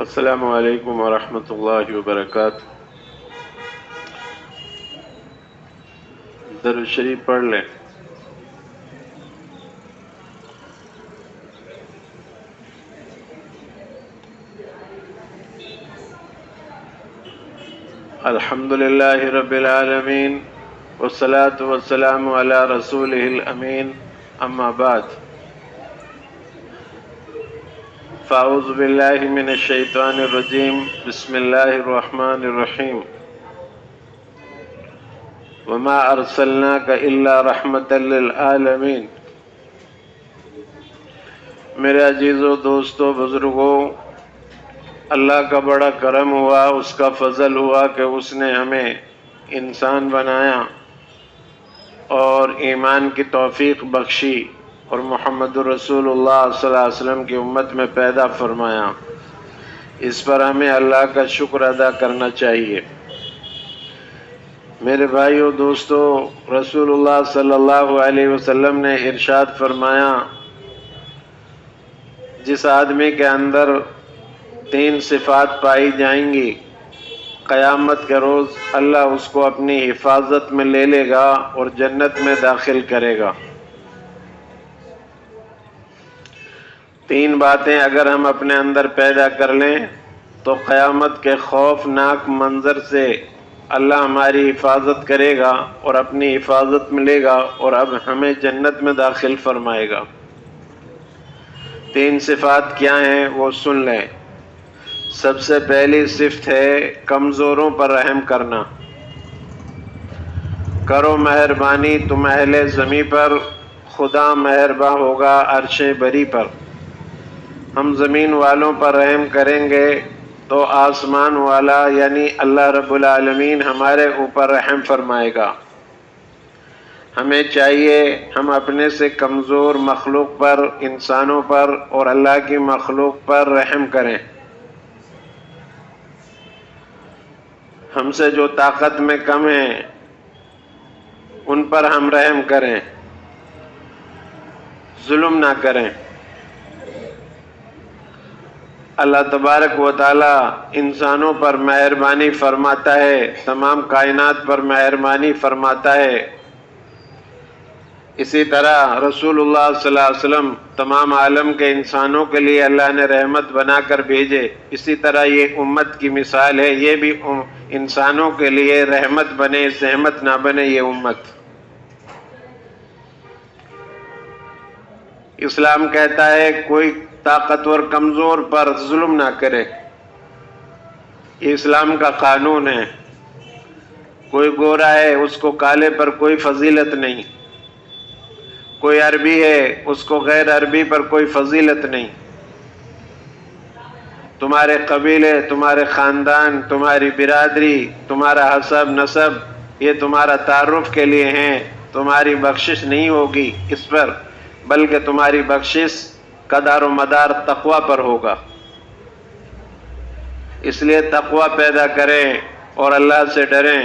السلام علیکم ورحمۃ اللہ وبرکاتہ۔ درود شریف پڑھ لیں۔ الحمد للہ رب العالمین والصلاة والسلام علی رسولہ الامین، اما بعد فاعوذ باللہ من الشیطان الرجیم، بسم اللہ الرحمن الرحیم۔ وما ارسلناک الا رحمۃ للعالمین۔ میرے عزیزو، دوستو، بزرگوں، اللہ کا بڑا کرم ہوا، اس کا فضل ہوا کہ اس نے ہمیں انسان بنایا اور ایمان کی توفیق بخشی اور محمد رسول اللہ صلی اللہ علیہ وسلم کی امت میں پیدا فرمایا۔ اس پر ہمیں اللہ کا شکر ادا کرنا چاہیے۔ میرے بھائیو، دوستو، رسول اللہ صلی اللہ علیہ وسلم نے ارشاد فرمایا، جس آدمی کے اندر 3 صفات پائی جائیں گی، قیامت کے روز اللہ اس کو اپنی حفاظت میں لے لے گا اور جنت میں داخل کرے گا۔ 3 باتیں اگر ہم اپنے اندر پیدا کر لیں تو قیامت کے خوفناک منظر سے اللہ ہماری حفاظت کرے گا اور اپنی حفاظت میں لے گا اور اب ہمیں جنت میں داخل فرمائے گا۔ 3 صفات کیا ہیں وہ سن لیں۔ سب سے پہلی صفت ہے کمزوروں پر رحم کرنا۔ کرو مہربانی تم اہل زمیں پر، خدا مہرباں ہوگا عرش بری پر۔ ہم زمین والوں پر رحم کریں گے تو آسمان والا یعنی اللہ رب العالمین ہمارے اوپر رحم فرمائے گا۔ ہمیں چاہیے ہم اپنے سے کمزور مخلوق پر، انسانوں پر اور اللہ کی مخلوق پر رحم کریں۔ ہم سے جو طاقت میں کم ہیں ان پر ہم رحم کریں، ظلم نہ کریں۔ اللہ تبارک و تعالی انسانوں پر مہربانی فرماتا ہے، تمام کائنات پر مہربانی فرماتا ہے۔ اسی طرح رسول اللہ صلی اللہ علیہ وسلم تمام عالم کے انسانوں کے لیے اللہ نے رحمت بنا کر بھیجے۔ اسی طرح یہ امت کی مثال ہے، یہ بھی انسانوں کے لیے رحمت بنے، زحمت نہ بنے یہ امت۔ اسلام کہتا ہے کوئی طاقتور کمزور پر ظلم نہ کرے، یہ اسلام کا قانون ہے۔ کوئی گورا ہے اس کو کالے پر کوئی فضیلت نہیں، کوئی عربی ہے اس کو غیر عربی پر کوئی فضیلت نہیں۔ تمہارے قبیلے، تمہارے خاندان، تمہاری برادری، تمہارا حسب نسب یہ تمہارا تعارف کے لیے ہیں، تمہاری بخشش نہیں ہوگی اس پر، بلکہ تمہاری بخشش کا دار و مدار تقوی پر ہوگا۔ اس لیے تقوی پیدا کریں اور اللہ سے ڈریں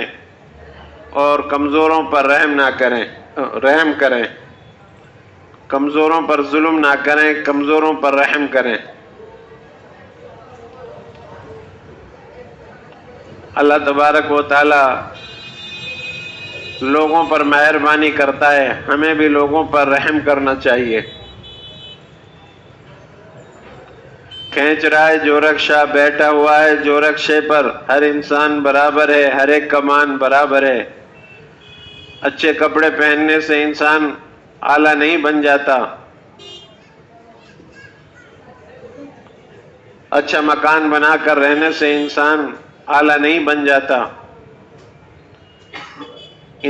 اور کمزوروں پر رحم کریں، کمزوروں پر ظلم نہ کریں، کمزوروں پر رحم کریں۔ اللہ تبارک و تعالی لوگوں پر مہربانی کرتا ہے، ہمیں بھی لوگوں پر رحم کرنا چاہیے۔ کھینچ رہا ہے جو رکشہ، بیٹھا ہوا ہے جو رکشے پر، ہر انسان برابر ہے، ہر ایک کا مان برابر ہے۔ اچھے کپڑے پہننے سے انسان اعلیٰ نہیں بن جاتا، اچھا مکان بنا کر رہنے سے انسان اعلیٰ نہیں بن جاتا۔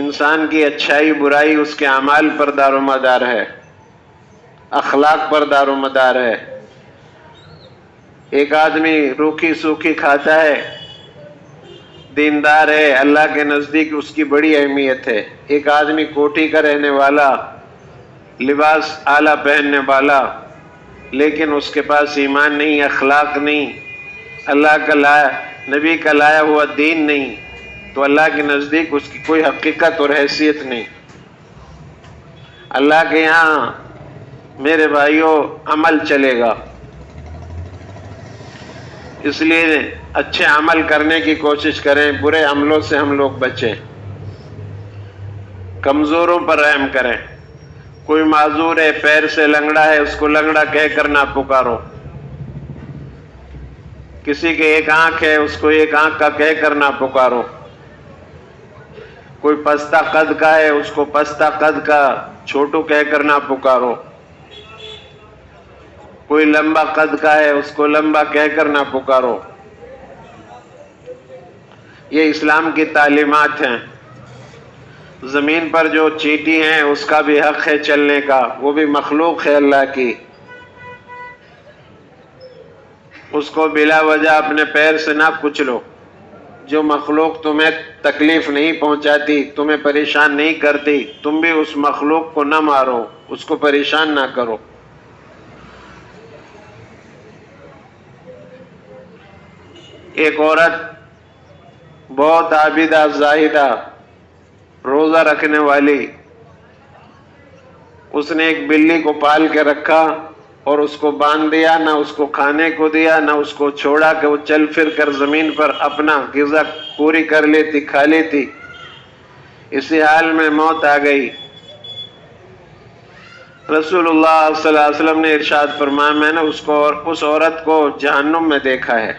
انسان کی اچھائی برائی اس کے اعمال پر دار و مدار ہے، اخلاق پر دار و مدار ہے۔ ایک آدمی روکھی سوکھی کھاتا ہے، دیندار ہے، اللہ کے نزدیک اس کی بڑی اہمیت ہے۔ ایک آدمی کوٹھی کا رہنے والا، لباس اعلیٰ پہننے والا، لیکن اس کے پاس ایمان نہیں، اخلاق نہیں، اللہ کا نبی کا لایا ہوا دین نہیں، تو اللہ کے نزدیک اس کی کوئی حقیقت اور حیثیت نہیں۔ اللہ کے یہاں میرے بھائیوں عمل چلے گا۔ اس لیے اچھے عمل کرنے کی کوشش کریں، برے عملوں سے ہم لوگ بچیں، کمزوروں پر رحم کریں۔ کوئی معذور ہے، پیر سے لنگڑا ہے، اس کو لنگڑا کہہ کر نہ پکارو۔ کسی کے ایک آنکھ ہے، اس کو ایک آنکھ کا کہہ کر نہ پکارو۔ کوئی پستہ قد کا ہے، اس کو پستہ قد کا چھوٹو کہہ کر نہ پکارو۔ کوئی لمبا قد کا ہے، اس کو لمبا کہہ کر نہ پکارو۔ یہ اسلام کی تعلیمات ہیں۔ زمین پر جو چیٹی ہیں اس کا بھی حق ہے چلنے کا، وہ بھی مخلوق ہے اللہ کی، اس کو بلا وجہ اپنے پیر سے نہ کچلو۔ جو مخلوق تمہیں تکلیف نہیں پہنچاتی، تمہیں پریشان نہیں کرتی، تم بھی اس مخلوق کو نہ مارو، اس کو پریشان نہ کرو۔ ایک عورت بہت عابدہ زاہدہ روزہ رکھنے والی، اس نے ایک بلی کو پال کے رکھا اور اس کو باندھ دیا، نہ اس کو کھانے کو دیا، نہ اس کو چھوڑا کہ وہ چل پھر کر زمین پر اپنا غذا پوری کر لیتی، کھا لیتی۔ اسی حال میں موت آ گئی۔ رسول اللہ صلی اللہ علیہ وسلم نے ارشاد فرمایا، میں نے اس عورت کو جہنم میں دیکھا ہے۔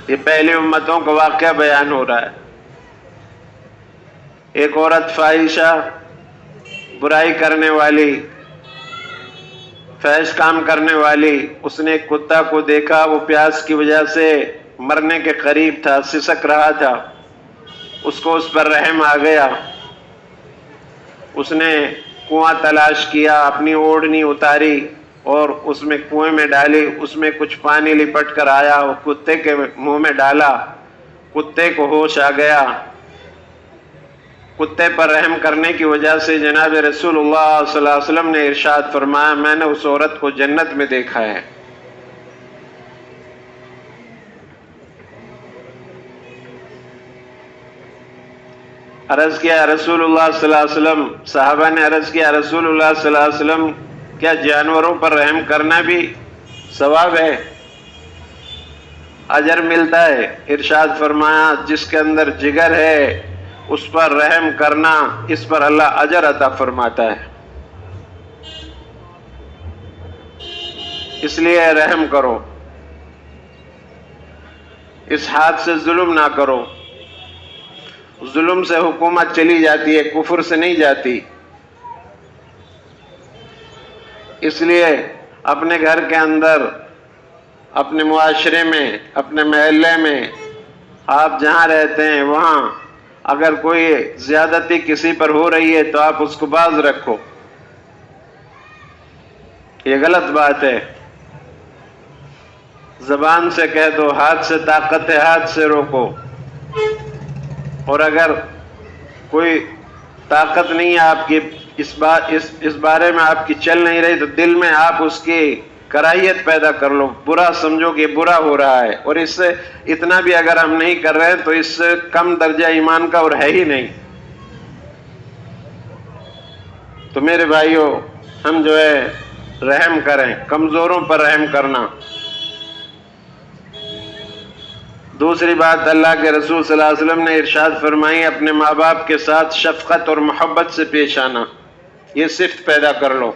یہ پہلی امتوں کا واقعہ بیان ہو رہا ہے۔ ایک عورت فاحشہ، برائی کرنے والی، فحش کام کرنے والی، اس نے ایک کتا کو دیکھا، وہ پیاس کی وجہ سے مرنے کے قریب تھا، سسک رہا تھا، اس کو اس پر رحم آ گیا۔ اس نے کنواں تلاش کیا، اپنی اوڑھنی اتاری اور اس میں کنویں میں ڈالی، اس میں کچھ پانی لپٹ کر آیا اور کتے کے منہ میں ڈالا، کتے کو ہوش آ گیا۔ کتے پر رحم کرنے کی وجہ سے جناب رسول اللہ صلی اللہ علیہ وسلم نے ارشاد فرمایا، میں نے اس عورت کو جنت میں دیکھا ہے۔ عرض کیا رسول اللہ صلی اللہ علیہ وسلم، صحابہ نے عرض کیا رسول اللہ صلی اللہ علیہ وسلم، کیا جانوروں پر رحم کرنا بھی ثواب ہے، اجر ملتا ہے؟ ارشاد فرمایا، جس کے اندر جگر ہے اس پر رحم کرنا، اس پر اللہ اجر عطا فرماتا ہے۔ اس لیے رحم کرو، اس ہاتھ سے ظلم نہ کرو۔ ظلم سے حکومت چلی جاتی ہے، کفر سے نہیں جاتی۔ اس لیے اپنے گھر کے اندر، اپنے معاشرے میں، اپنے محلے میں، آپ جہاں رہتے ہیں وہاں اگر کوئی زیادتی کسی پر ہو رہی ہے تو آپ اس کو باز رکھو۔ یہ غلط بات ہے۔ زبان سے کہہ دو، ہاتھ سے طاقت ہے، ہاتھ سے روکو۔ اور اگر کوئی طاقت نہیں ہے آپ کی، اس بارے میں آپ کی چل نہیں رہی، تو دل میں آپ اس کی کراہیت پیدا کر لو، برا سمجھو کہ برا ہو رہا ہے، اور اس سے اتنا بھی اگر ہم نہیں کر رہے ہیں تو اس سے کم درجہ ایمان کا اور ہے ہی نہیں۔ تو میرے بھائیوں، ہم جو ہے رحم کریں، کمزوروں پر رحم کرنا۔ دوسری بات، اللہ کے رسول صلی اللہ علیہ وسلم نے ارشاد فرمائی، اپنے ماں باپ کے ساتھ شفقت اور محبت سے پیش آنا، یہ صفت پیدا کر لو۔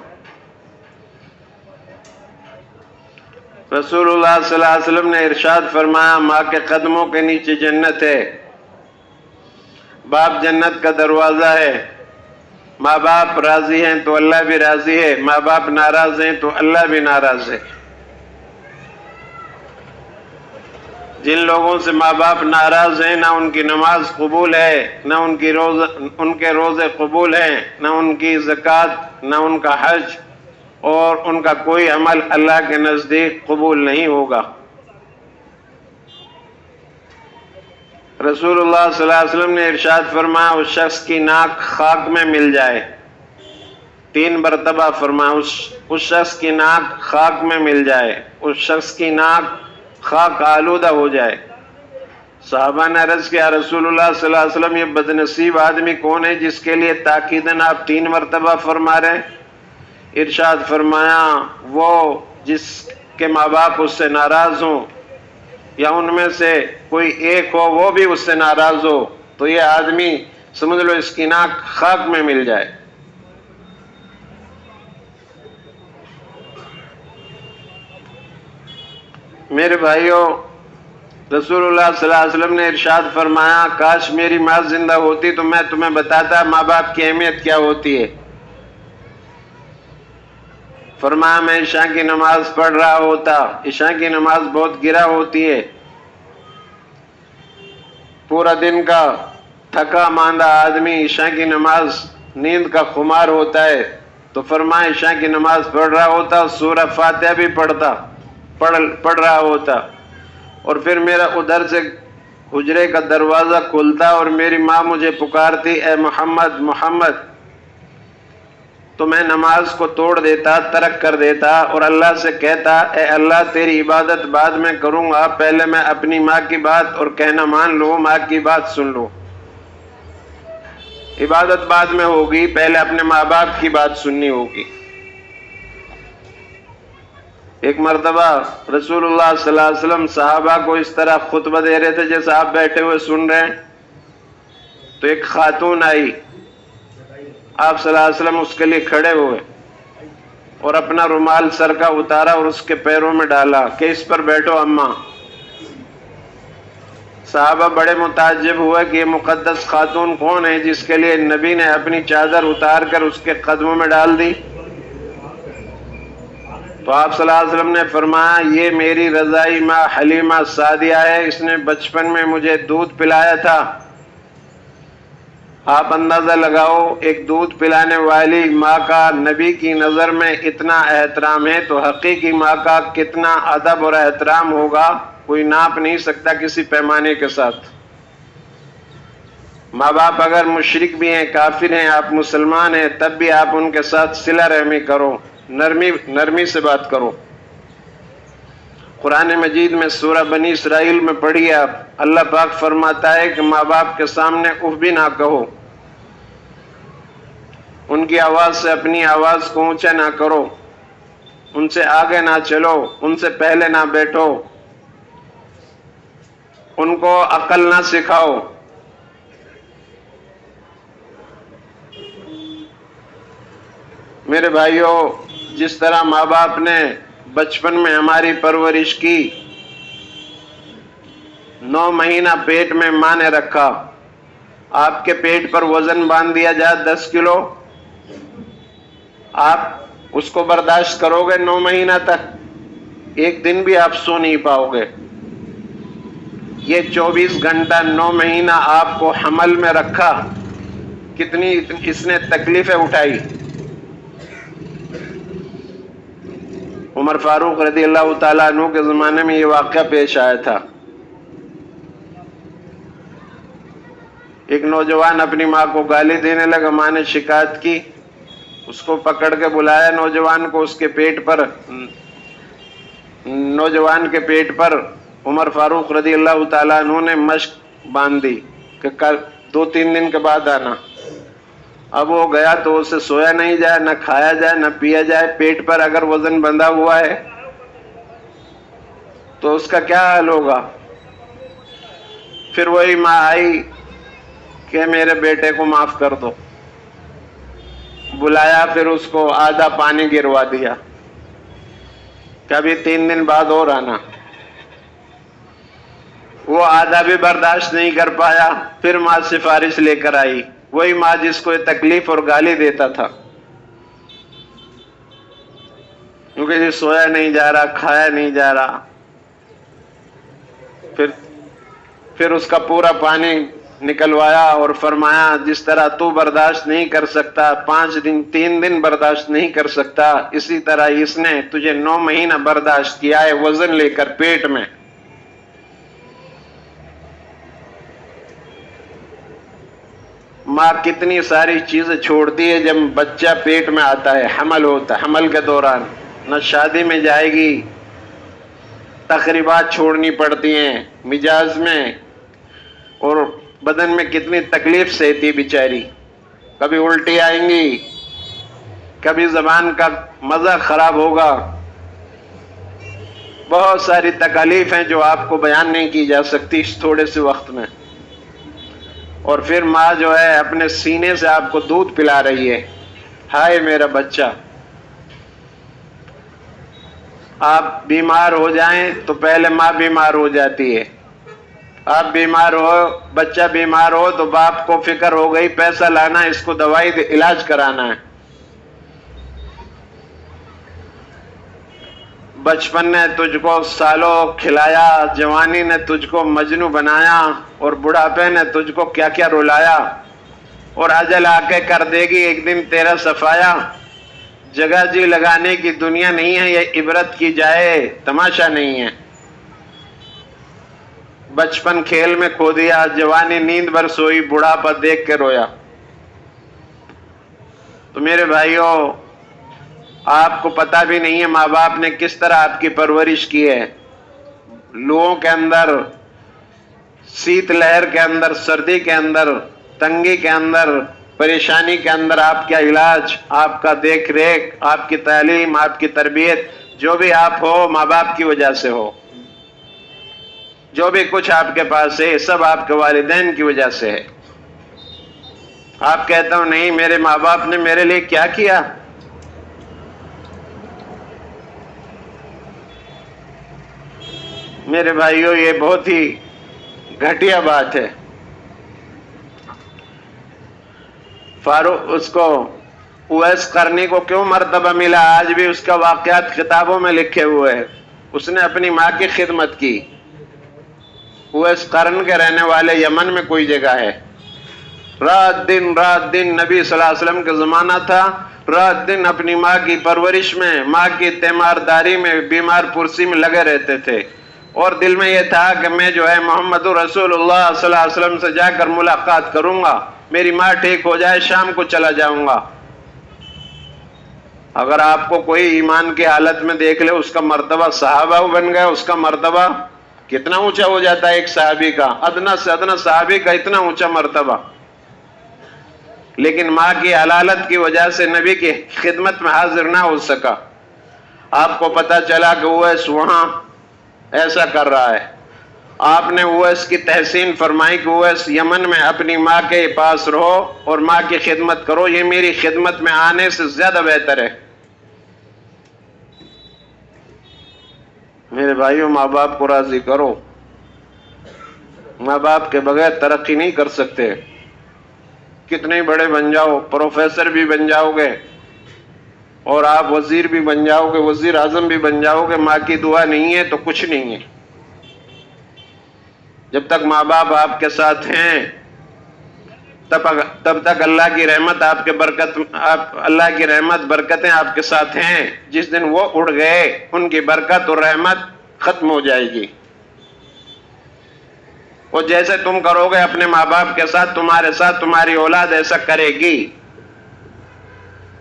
رسول اللہ صلی اللہ علیہ وسلم نے ارشاد فرمایا، ماں کے قدموں کے نیچے جنت ہے، باپ جنت کا دروازہ ہے۔ ماں باپ راضی ہیں تو اللہ بھی راضی ہے، ماں باپ ناراض ہیں تو اللہ بھی ناراض ہے۔ جن لوگوں سے ماں باپ ناراض ہیں، نہ ان کی نماز قبول ہے، نہ ان کے روزے قبول ہیں، نہ ان کی زکوٰۃ، نہ ان کا حج، اور ان کا کوئی عمل اللہ کے نزدیک قبول نہیں ہوگا۔ رسول اللہ صلی اللہ علیہ وسلم نے ارشاد فرمایا، اس شخص کی ناک خاک میں مل جائے، 3 مرتبہ فرمایا، اس شخص کی ناک خاک میں مل جائے، اس شخص کی ناک خاک آلودہ ہو جائے۔ صحابہ نے عرض کیا رسول اللہ صلی اللہ علیہ وسلم، یہ بدنصیب آدمی کون ہے جس کے لیے تاکیداً آپ 3 مرتبہ فرما رہے ہیں؟ ارشاد فرمایا، وہ جس کے ماں باپ اس سے ناراض ہوں یا ان میں سے کوئی ایک ہو وہ بھی اس سے ناراض ہو تو یہ آدمی سمجھ لو اس کی ناک خاک میں مل جائے۔ میرے بھائیوں، رسول اللہ صلی اللہ علیہ وسلم نے ارشاد فرمایا، کاش میری ماں زندہ ہوتی تو میں تمہیں بتاتا ماں باپ کی اہمیت کیا ہوتی ہے۔ فرمایا میں عشاء کی نماز پڑھ رہا ہوتا، عشاء کی نماز بہت گرا ہوتی ہے، پورا دن کا تھکا ماندہ آدمی عشاء کی نماز نیند کا خمار ہوتا ہے، تو فرمایا عشاء کی نماز پڑھ رہا ہوتا، سورہ فاتحہ بھی پڑھ رہا ہوتا، اور پھر میرا ادھر سے حجرے کا دروازہ کھلتا اور میری ماں مجھے پکارتی اے محمد محمد، تو میں نماز کو توڑ دیتا، ترک کر دیتا اور اللہ سے کہتا اے اللہ تیری عبادت بعد میں کروں گا، پہلے میں اپنی ماں کی بات اور کہنا مان لوں، ماں کی بات سن لوں۔ عبادت بعد میں ہوگی، پہلے اپنے ماں باپ کی بات سننی ہوگی۔ ایک مرتبہ رسول اللہ صلی اللہ علیہ وسلم صحابہ کو اس طرح خطبہ دے رہے تھے جیسے آپ بیٹھے ہوئے سن رہے ہیں، تو ایک خاتون آئی، آپ صلی اللہ علیہ وسلم اس کے لیے کھڑے ہوئے اور اپنا رومال سر کا اتارا اور اس کے پیروں میں ڈالا کہ اس پر بیٹھو اماں۔ صحابہ بڑے متعجب ہوئے کہ یہ مقدس خاتون کون ہے جس کے لیے نبی نے اپنی چادر اتار کر اس کے قدموں میں ڈال دی؟ تو آپ صلی اللہ علیہ وسلم نے فرمایا یہ میری رضائی ماں حلیمہ سعدیہ ہے، اس نے بچپن میں مجھے دودھ پلایا تھا۔ آپ اندازہ لگاؤ ایک دودھ پلانے والی ماں کا نبی کی نظر میں اتنا احترام ہے تو حقیقی ماں کا کتنا ادب اور احترام ہوگا، کوئی ناپ نہیں سکتا کسی پیمانے کے ساتھ۔ ماں باپ اگر مشرک بھی ہیں، کافر ہیں، آپ مسلمان ہیں، تب بھی آپ ان کے ساتھ صلہ رحمی کرو، نرمی سے بات کرو۔ قرآن مجید میں سورہ بنی اسرائیل میں پڑھی آپ، اللہ پاک فرماتا ہے کہ ماں باپ کے سامنے اف بھی نہ کہو، ان کی آواز سے اپنی آواز کو اونچا نہ کرو، ان سے آگے نہ چلو، ان سے پہلے نہ بیٹھو، ان کو عقل نہ سکھاؤ۔ میرے بھائیوں، جس طرح ماں باپ نے بچپن میں ہماری پرورش کی، 9 مہینہ پیٹ میں ماں نے رکھا، آپ کے پیٹ پر وزن باندھ دیا جائے 10 کلو، آپ اس کو برداشت کرو گے 9 مہینہ تک؟ ایک دن بھی آپ سو نہیں پاؤ گے۔ یہ 24 گھنٹہ 9 مہینہ آپ کو حمل میں رکھا، کتنی اس نے تکلیفیں اٹھائی۔ عمر فاروق رضی اللہ تعالیٰ عنہ کے زمانے میں یہ واقعہ پیش آیا تھا۔ ایک نوجوان اپنی ماں کو گالی دینے لگا، ماں نے شکایت کی، اس کو پکڑ کے بلایا نوجوان کو، اس کے پیٹ پر، نوجوان کے پیٹ پر عمر فاروق رضی اللہ تعالیٰ عنہ نے مشق باندھ دی کہ 2-3 دن کے بعد آنا۔ اب وہ گیا تو اسے سویا نہیں جائے، نہ کھایا جائے، نہ پیا جائے، پیٹ پر اگر وزن بندھا ہوا ہے تو اس کا کیا حال ہوگا؟ پھر وہی ماں آئی کہ میرے بیٹے کو معاف کر دو، بلایا، پھر اس کو آدھا پانی گروا دیا، کبھی 3 دن بعد اور آنا۔ وہ آدھا بھی برداشت نہیں کر پایا، پھر ماں سفارش لے کر آئی، وہی ماں جس کو یہ تکلیف اور گالی دیتا تھا، کیونکہ یہ سویا نہیں جا رہا، کھایا نہیں جا رہا۔ پھر اس کا پورا پانی نکلوایا اور فرمایا جس طرح تو برداشت نہیں کر سکتا، 3 دن برداشت نہیں کر سکتا، اسی طرح اس نے تجھے 9 مہینہ برداشت کیا ہے وزن لے کر پیٹ میں۔ ماں کتنی ساری چیزیں چھوڑتی ہے جب بچہ پیٹ میں آتا ہے، حمل ہوتا ہے، حمل کے دوران نہ شادی میں جائے گی، تقریبات چھوڑنی پڑتی ہیں مجاز میں، اور بدن میں کتنی تکلیف سہتی بیچاری، کبھی الٹی آئیں گی، کبھی زبان کا مزہ خراب ہوگا، بہت ساری تکالیف ہیں جو آپ کو بیان نہیں کی جا سکتی اس تھوڑے سے وقت میں. اور پھر ماں جو ہے اپنے سینے سے آپ کو دودھ پلا رہی ہے. ہائے میرا بچہ. آپ بیمار ہو جائیں تو پہلے ماں بیمار ہو جاتی ہے. آپ بیمار ہو، بچہ بیمار ہو تو باپ کو فکر ہو گئی پیسہ لانا، اس کو دوائی علاج کرانا ہے. بچپن نے تجھ کو سالوں کھلایا، جوانی نے تجھ کو مجنو بنایا، اور بڑھاپے نے تجھ کو کیا کیا رلایا، اور اجل آ کے کر دے گی ایک دن تیرا صفایا. جگہ جی لگانے کی دنیا نہیں ہے، یہ عبرت کی جائے تماشا نہیں ہے. بچپن کھیل میں کھو دیا، جوانی نیند بھر سوئی، بڑھاپا دیکھ کے رویا. تو میرے بھائیوں، آپ کو پتہ بھی نہیں ہے ماں باپ نے کس طرح آپ کی پرورش کی ہے. لوگوں کے اندر، سیت لہر کے اندر، سردی کے اندر، تنگی کے اندر، پریشانی کے اندر آپ کا علاج، آپ کا دیکھ ریکھ، آپ کی تعلیم، آپ کی تربیت، جو بھی آپ ہو ماں باپ کی وجہ سے ہو. جو بھی کچھ آپ کے پاس ہے سب آپ کے والدین کی وجہ سے ہے. آپ کہتا ہوں نہیں میرے ماں باپ نے میرے لیے کیا کیا. میرے بھائیوں، یہ بہت ہی گھٹیا بات ہے. فاروق اس کو اویس قرنی کو کیوں مرتبہ ملا؟ آج بھی اس کا واقعات کتابوں میں لکھے ہوئے ہیں. اس نے اپنی ماں کی خدمت کی. اویس قرن کے رہنے والے یمن میں کوئی جگہ ہے. رات دن نبی صلی اللہ علیہ وسلم کا زمانہ تھا، رات دن اپنی ماں کی پرورش میں، ماں کی تیمارداری میں، بیمار پرسی میں لگے رہتے تھے. اور دل میں یہ تھا کہ میں جو ہے محمد رسول اللہ صلی اللہ علیہ وسلم سے جا کر ملاقات کروں گا، میری ماں ٹھیک ہو جائے شام کو چلا جاؤں گا. اگر آپ کو کوئی ایمان کی حالت میں دیکھ لے، اس کا مرتبہ صحابہ بن گیا، اس کا مرتبہ کتنا اونچا ہو جاتا ہے ایک صحابی کا، ادنا سے ادنا صحابی کا اتنا اونچا مرتبہ. لیکن ماں کی حلالت کی وجہ سے نبی کی خدمت میں حاضر نہ ہو سکا. آپ کو پتا چلا کہ اویس وہاں ایسا کر رہا ہے. آپ نے اویس کی تحسین فرمائی کہ اویس یمن میں اپنی ماں کے پاس رہو اور ماں کی خدمت کرو، یہ میری خدمت میں آنے سے زیادہ بہتر ہے. میرے بھائیوں، ماں باپ کو راضی کرو. ماں باپ کے بغیر ترقی نہیں کر سکتے. کتنے بڑے بن جاؤ، پروفیسر بھی بن جاؤ گے، اور آپ وزیر بھی بن جاؤ گے، وزیر اعظم بھی بن جاؤ گے، ماں کی دعا نہیں ہے تو کچھ نہیں ہے. جب تک ماں باپ آپ کے ساتھ ہیں تب تک اللہ کی رحمت اللہ کی رحمت برکتیں آپ کے ساتھ ہیں. جس دن وہ اڑ گئے ان کی برکت اور رحمت ختم ہو جائے گی. اور جیسے تم کرو گے اپنے ماں باپ کے ساتھ، تمہارے ساتھ تمہاری اولاد ایسا کرے گی.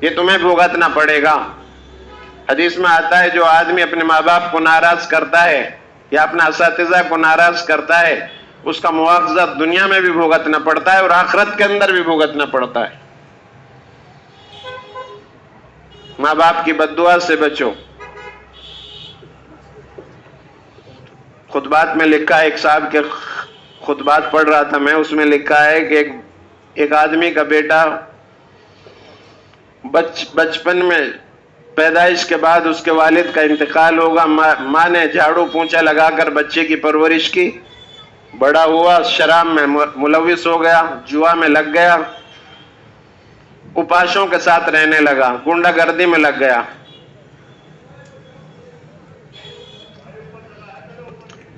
یہ تمہیں بھگتنا پڑے گا. حدیث میں آتا ہے جو آدمی اپنے ماں باپ کو ناراض کرتا ہے یا اپنا اساتذہ کو ناراض کرتا ہے، اس کا مواخذہ دنیا میں بھی بھگتنا پڑتا ہے اور آخرت کے اندر بھی بھگتنا پڑتا ہے. ماں باپ کی بد دعا سے بچو. خطبات میں لکھا ہے، ایک صاحب کے خطبات پڑھ رہا تھا میں، اس میں لکھا ہے کہ ایک آدمی کا بیٹا بچپن میں پیدائش کے بعد اس کے والد کا انتقال ہوگا. ماں نے جھاڑو پونچھا لگا کر بچے کی پرورش کی. بڑا ہوا، شراب میں ملوث ہو گیا، جوا میں لگ گیا، اپاشوں کے ساتھ رہنے لگا، گنڈا گردی میں لگ گیا.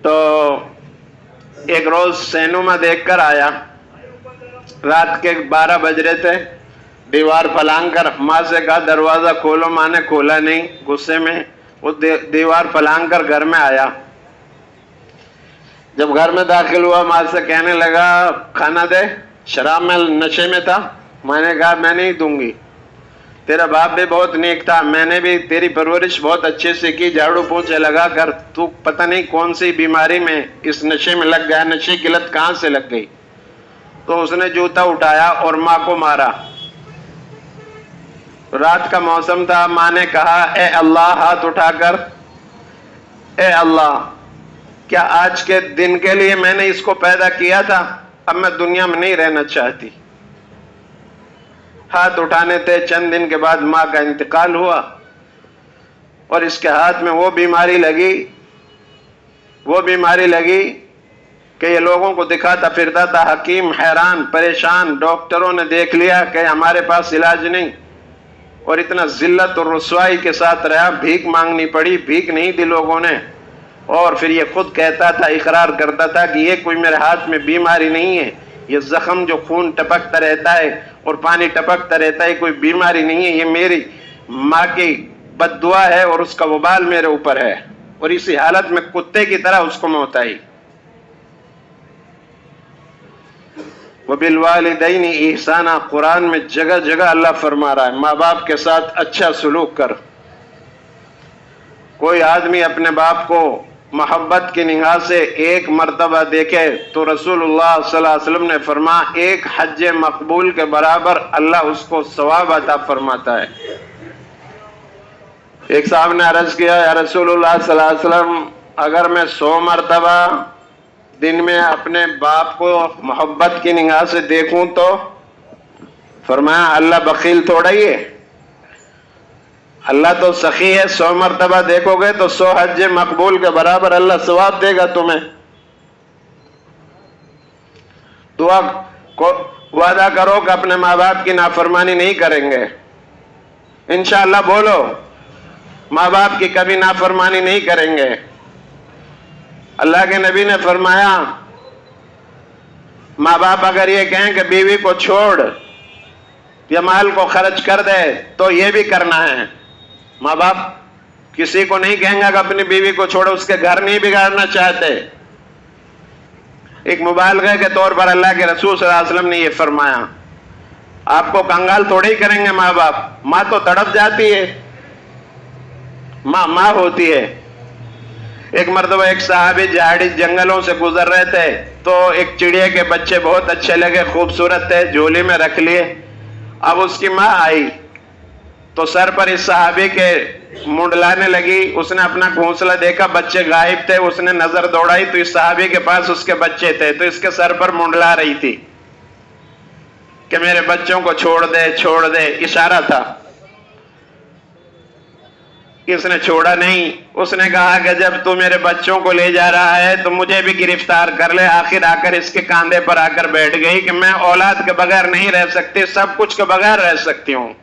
تو ایک روز سینما دیکھ کر آیا، رات کے 12 بج رہے تھے. دیوار پھلانگ کر ماں سے کہا دروازہ کھولو. ماں نے کھولا نہیں. غصے میں وہ دیوار پھلانگ کر گھر میں آیا. جب گھر میں داخل ہوا ماں سے کہنے لگا کھانا دے. شراب میں نشے میں تھا. میں نے کہا میں نہیں دوں گی. تیرا باپ بھی بہت نیک تھا، میں نے بھی تیری پرورش بہت اچھے سے کی، جھاڑو پونچھے لگا کر. تو پتہ نہیں کون سی بیماری میں اس نشے میں لگ گیا، نشے کی لت کہاں سے لگ گئی. تو اس نے جوتا اٹھایا اور ماں کو مارا. رات کا موسم تھا. ماں نے کہا اے اللہ، ہاتھ اٹھا کر اے اللہ، کیا آج کے دن کے لیے میں نے اس کو پیدا کیا تھا؟ اب میں دنیا میں نہیں رہنا چاہتی۔ ہاتھ اٹھانے تھے، چند دن کے بعد ماں کا انتقال ہوا، اور اس کے ہاتھ میں وہ بیماری لگی کہ یہ لوگوں کو دکھاتا پھرتا تھا۔ حکیم حیران پریشان، ڈاکٹروں نے دیکھ لیا کہ ہمارے پاس علاج نہیں، اور اتنا ذلت اور رسوائی کے ساتھ رہا، بھیک مانگنی پڑی، بھیک نہیں دی لوگوں نے۔ اور پھر یہ خود کہتا تھا، اقرار کرتا تھا کہ یہ کوئی میرے ہاتھ میں بیماری نہیں ہے، یہ زخم جو خون ٹپکتا رہتا ہے اور پانی ٹپکتا رہتا ہے، کوئی بیماری نہیں ہے، یہ میری ماں کی بد دعا ہے اور اس کا وبال میرے اوپر ہے۔ اور اسی حالت میں کتے کی طرح اس کو موت آئی۔ وَبِالْوَالِدَيْنِ إِحْسَانًا، قرآن میں جگہ جگہ اللہ فرما رہا ہے ماں باپ کے ساتھ اچھا سلوک کر۔ کوئی آدمی اپنے باپ کو محبت کی نگاہ سے ایک مرتبہ دیکھے تو رسول اللہ صلی اللہ علیہ وسلم نے فرمایا ایک حج مقبول کے برابر اللہ اس کو ثواب عطا فرماتا ہے۔ ایک صاحب نے عرض کیا، یا رسول اللہ صلی اللہ علیہ وسلم، اگر میں 100 مرتبہ دن میں اپنے باپ کو محبت کی نگاہ سے دیکھوں تو؟ فرمایا اللہ بخیل تھوڑا ہی ہے، اللہ تو سخی ہے، 100 مرتبہ دیکھو گے تو 100 حج مقبول کے برابر اللہ ثواب دے گا تمہیں۔ دعا کو وعدہ کرو کہ اپنے ماں باپ کی نافرمانی نہیں کریں گے، انشاءاللہ بولو ماں باپ کی کبھی نافرمانی نہیں کریں گے۔ اللہ کے نبی نے فرمایا ماں باپ اگر یہ کہیں کہ بیوی کو چھوڑ یا مال کو خرچ کر دے تو یہ بھی کرنا ہے۔ ماں باپ کسی کو نہیں کہیں گا کہ اپنی بیوی کو چھوڑو، اس کے گھر نہیں بگاڑنا چاہتے۔ ایک مبالغہ کے طور پر اللہ کے رسول صلی اللہ علیہ وسلم نے یہ فرمایا۔ آپ کو کنگال تھوڑے ہی کریں گے ماں باپ، ماں تو تڑپ جاتی ہے، ماں ہوتی ہے۔ ایک مرتبہ ایک صحابی جھاڑی جنگلوں سے گزر رہے تھے تو ایک چڑیا کے بچے بہت اچھے لگے، خوبصورت تھے، جھولی میں رکھ لیے۔ اب اس کی ماں آئی تو سر پر اس صحابی کے منڈلانے لگی، اس نے اپنا گھونسلہ دیکھا، بچے غائب تھے، اس نے نظر دوڑائی تو اس صحابی کے پاس اس کے بچے تھے، تو اس کے سر پر منڈلا رہی تھی کہ میرے بچوں کو چھوڑ دے، اشارہ تھا۔ اس نے چھوڑا نہیں، اس نے کہا کہ جب تو میرے بچوں کو لے جا رہا ہے تو مجھے بھی گرفتار کر لے۔ آخر آ کر اس کے کاندھے پر آ کر بیٹھ گئی کہ میں اولاد کے بغیر نہیں رہ سکتی، سب کچھ کے بغیر رہ سکتی ہوں۔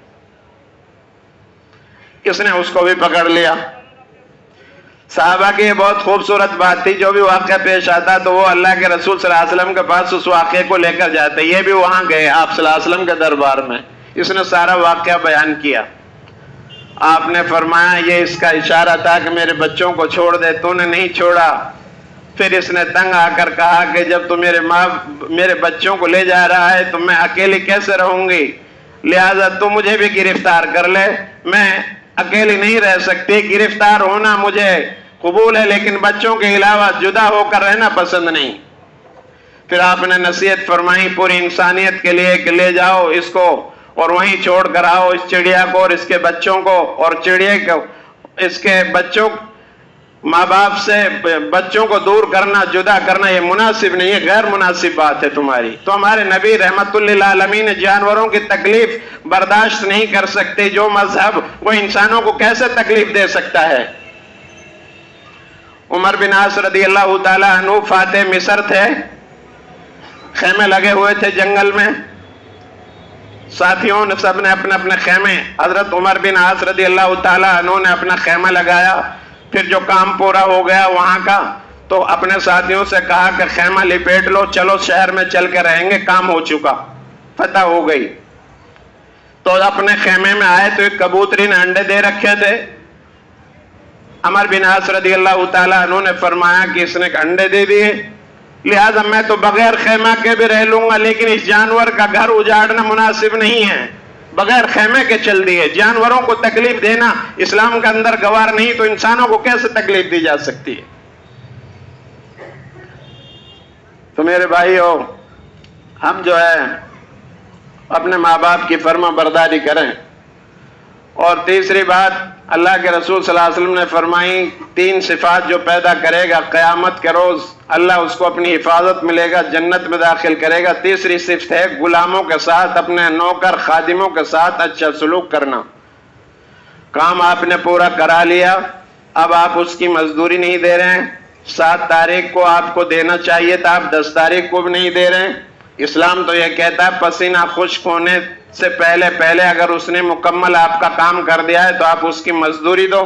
اس نے اس کو بھی پکڑ لیا۔ صحابہ کی یہ بہت خوبصورت بات تھی، جو بھی واقعہ پیش آتا تو وہ اللہ کے رسول صلی اللہ علیہ وسلم کے پاس اس واقعے کو لے کر جاتے۔ یہ بھی وہاں گئے آپ صلی اللہ علیہ وسلم کے دربار میں، اس نے سارا واقعہ بیان کیا۔ آپ نے فرمایا یہ اس کا اشارہ تھا کہ میرے بچوں کو چھوڑ دے، تو نے نہیں چھوڑا۔ پھر اس نے تنگ آ کر کہا کہ جب تو میرے بچوں کو لے جا رہا ہے تو میں اکیلی کیسے رہوں گی، لہذا تو مجھے بھی گرفتار کر لے، میں اکیلی نہیں رہ سکتی، گرفتار ہونا مجھے قبول ہے لیکن بچوں کے علاوہ جدا ہو کر رہنا پسند نہیں۔ پھر آپ نے نصیحت فرمائی پوری انسانیت کے لیے کہ لے جاؤ اس کو اور وہیں چھوڑ کر آؤ اس چڑیا کو اور اس کے بچوں کو، اور چڑیا کو اس کے بچوں ماں باپ سے بچوں کو دور کرنا، جدا کرنا یہ مناسب نہیں ہے، غیر مناسب بات ہے تمہاری۔ تو ہمارے نبی رحمت للعالمین جانوروں کی تکلیف برداشت نہیں کر سکتے، جو مذہب وہ انسانوں کو کیسے تکلیف دے سکتا ہے۔ عمر بن عاص رضی اللہ تعالی عنہ فاتح مصر تھے، خیمے لگے ہوئے تھے جنگل میں، ساتھیوں نے سب نے اپنے اپنے خیمے، حضرت عمر بن عاص رضی اللہ تعالی عنہ نے اپنا خیمہ لگایا۔ پھر جو کام پورا ہو گیا وہاں کا تو اپنے ساتھیوں سے کہا کہ خیمہ لپیٹ لو، چلو شہر میں چل کے رہیں گے، کام ہو چکا، فتح ہو گئی۔ تو اپنے خیمے میں آئے تو ایک کبوتری نے انڈے دے رکھے تھے۔ عمر بن عاص رضی اللہ تعالی عنہ نے فرمایا کہ اس نے انڈے دے دیے، لہذا میں تو بغیر خیمہ کے بھی رہ لوں گا، لیکن اس جانور کا گھر اجاڑنا مناسب نہیں ہے، بغیر خیمے کے چل دیے۔ جانوروں کو تکلیف دینا اسلام کے اندر گوار نہیں، تو انسانوں کو کیسے تکلیف دی جا سکتی ہے؟ تو میرے بھائیو، ہم جو ہے اپنے ماں باپ کی فرما برداری کریں، اور تیسری بات اللہ کے رسول صلی اللہ علیہ وسلم نے فرمائی 3 صفات جو پیدا کرے گا قیامت کے روز اللہ اس کو اپنی حفاظت ملے گا، جنت میں داخل کرے گا۔ تیسری صفت ہے غلاموں کے ساتھ، اپنے نوکر خادموں کے ساتھ اچھا سلوک کرنا۔ کام آپ نے پورا کرا لیا، اب آپ اس کی مزدوری نہیں دے رہے ہیں، 7 تاریخ کو آپ کو دینا چاہیے تھا، آپ 10 تاریخ کو بھی نہیں دے رہے ہیں۔ اسلام تو یہ کہتا ہے پسینہ خشک ہونے سے پہلے اگر اس نے مکمل آپ کا کام کر دیا ہے تو آپ اس کی مزدوری دو۔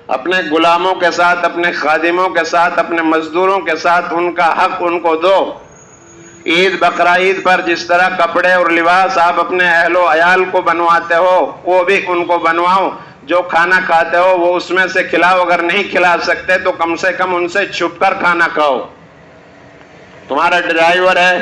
اپنے غلاموں کے ساتھ، اپنے خادموں کے ساتھ، اپنے مزدوروں کے ساتھ ان کا حق ان کو دو۔ عید بقرعید پر جس طرح کپڑے اور لباس آپ اپنے اہل و عیال کو بنواتے ہو وہ بھی ان کو بنواؤ۔ جو کھانا کھاتے ہو وہ اس میں سے کھلاؤ، اگر نہیں کھلا سکتے تو کم سے کم ان سے چھپ کر کھانا کھاؤ۔ تمہارا ڈرائیور ہے،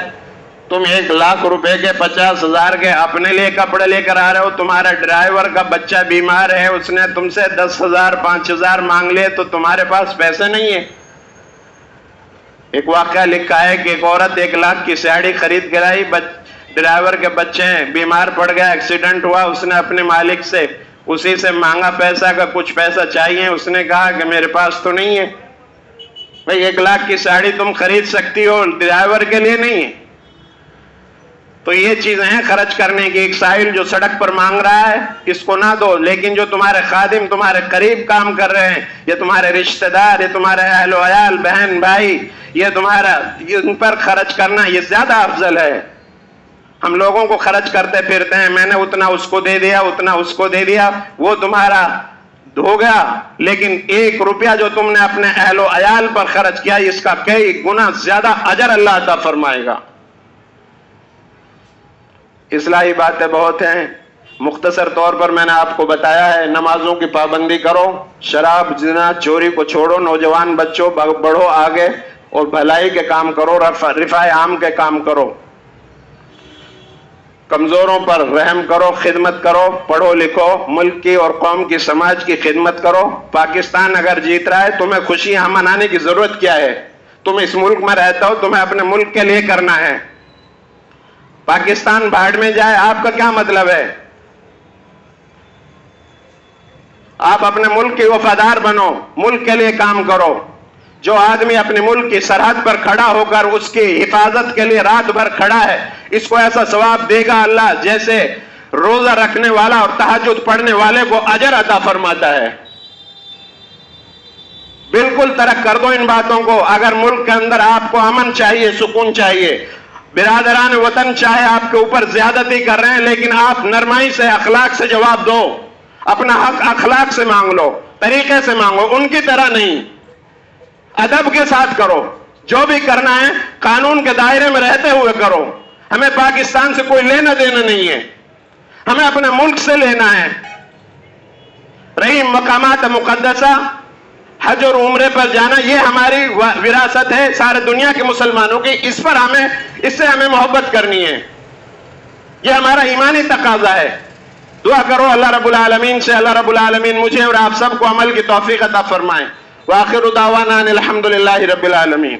تم 1 لاکھ روپے کے 50,000 کے اپنے لیے کپڑے لے کر آ رہے ہو، تمہارا ڈرائیور کا بچہ بیمار ہے، اس نے تم سے 10,000 5,000 مانگ لیے تو تمہارے پاس پیسے نہیں ہیں۔ ایک واقعہ لکھا ہے کہ ایک عورت 1 لاکھ کی ساڑی خرید کر آئی، ڈرائیور کے بچے بیمار پڑ گیا، ایکسیڈنٹ ہوا، اس نے اپنے مالک سے اسی سے مانگا پیسہ کا کچھ پیسہ چاہیے، اس نے کہا کہ میرے پاس تو نہیں ہے۔ بھئی 1 لاکھ کی ساڑی تم خرید سکتی ہو، ڈرائیور کے لیے نہیں ہے۔ تو یہ چیزیں ہیں خرچ کرنے کی۔ ایک سائل جو سڑک پر مانگ رہا ہے اس کو نہ دو، لیکن جو تمہارے خادم تمہارے قریب کام کر رہے ہیں، یہ تمہارے رشتہ دار، یہ تمہارے اہل و عیال، بہن بھائی، یہ تمہارا، ان پر خرچ کرنا یہ زیادہ افضل ہے۔ ہم لوگوں کو خرچ کرتے پھرتے ہیں، میں نے اتنا اس کو دے دیا، اتنا اس کو دے دیا، وہ تمہارا ہو گیا، لیکن 1 روپیہ جو تم نے اپنے اہل و عیال پر خرچ کیا اس کا کئی گنا زیادہ اجر اللہ عطا فرمائے گا۔ اصلاحی باتیں بہت ہیں، مختصر طور پر میں نے آپ کو بتایا ہے۔ نمازوں کی پابندی کرو، شراب زنا چوری کو چھوڑو، نوجوان بچوں بڑھو آگے اور بھلائی کے کام کرو، رفع عام کے کام کرو، کمزوروں پر رحم کرو، خدمت کرو، پڑھو لکھو، ملک کی اور قوم کی سماج کی خدمت کرو۔ پاکستان اگر جیت رہا ہے تمہیں خوشیاں منانے کی ضرورت کیا ہے؟ تم اس ملک میں رہتا ہو، تمہیں اپنے ملک کے لیے کرنا ہے۔ پاکستان بھاڑ میں جائے آپ کا کیا مطلب ہے؟ آپ اپنے ملک کے وفادار بنو، ملک کے لیے کام کرو۔ جو آدمی اپنے ملک کی سرحد پر کھڑا ہو کر اس کی حفاظت کے لیے رات بھر کھڑا ہے، اس کو ایسا ثواب دے گا اللہ جیسے روزہ رکھنے والا اور تہجد پڑھنے والے کو اجر عطا فرماتا ہے۔ بالکل ترک کر دو ان باتوں کو۔ اگر ملک کے اندر آپ کو امن چاہیے، سکون چاہیے، برادران وطن چاہے آپ کے اوپر زیادتی کر رہے ہیں لیکن آپ نرمائی سے، اخلاق سے جواب دو، اپنا حق اخلاق سے مانگ لو، طریقے سے مانگو، ان کی طرح نہیں، ادب کے ساتھ کرو۔ جو بھی کرنا ہے قانون کے دائرے میں رہتے ہوئے کرو۔ ہمیں پاکستان سے کوئی لینا دینا نہیں ہے، ہمیں اپنے ملک سے لینا ہے۔ رہی مقامات مقدسہ، حج اور عمرے پر جانا، یہ ہماری وراثت ہے سارے دنیا کے مسلمانوں کی، اس سے ہمیں محبت کرنی ہے، یہ ہمارا ایمانی تقاضا ہے۔ دعا کرو اللہ رب العالمین سے، اللہ رب العالمین مجھے اور آپ سب کو عمل کی توفیق عطا فرمائے۔ وآخر دعوانا ان الحمدللہ رب العالمین۔